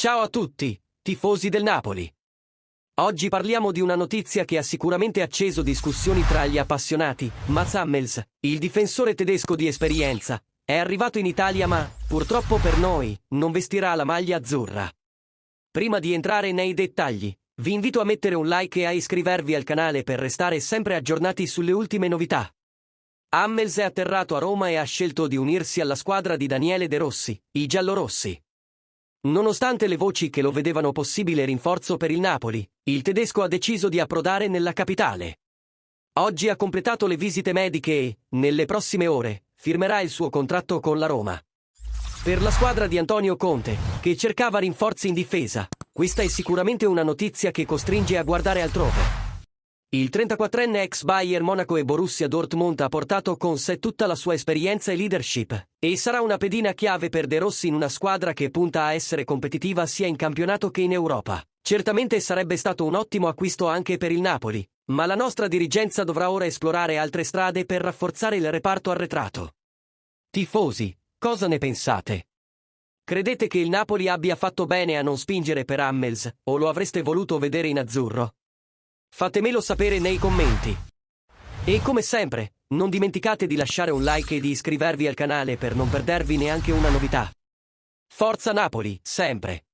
Ciao a tutti, tifosi del Napoli. Oggi parliamo di una notizia che ha sicuramente acceso discussioni tra gli appassionati. Mats Hummels, il difensore tedesco di esperienza, è arrivato in Italia ma, purtroppo per noi, non vestirà la maglia azzurra. Prima di entrare nei dettagli, vi invito a mettere un like e a iscrivervi al canale per restare sempre aggiornati sulle ultime novità. Hummels è atterrato a Roma e ha scelto di unirsi alla squadra di Daniele De Rossi, i giallorossi. Nonostante le voci che lo vedevano possibile rinforzo per il Napoli, il tedesco ha deciso di approdare nella capitale. Oggi ha completato le visite mediche e, nelle prossime ore, firmerà il suo contratto con la Roma. Per la squadra di Antonio Conte, che cercava rinforzi in difesa, questa è sicuramente una notizia che costringe a guardare altrove. Il 34enne ex Bayern Monaco e Borussia Dortmund ha portato con sé tutta la sua esperienza e leadership, e sarà una pedina chiave per De Rossi in una squadra che punta a essere competitiva sia in campionato che in Europa. Certamente sarebbe stato un ottimo acquisto anche per il Napoli, ma la nostra dirigenza dovrà ora esplorare altre strade per rafforzare il reparto arretrato. Tifosi, cosa ne pensate? Credete che il Napoli abbia fatto bene a non spingere per Hummels, o lo avreste voluto vedere in azzurro? Fatemelo sapere nei commenti. E come sempre, non dimenticate di lasciare un like e di iscrivervi al canale per non perdervi neanche una novità. Forza Napoli, sempre!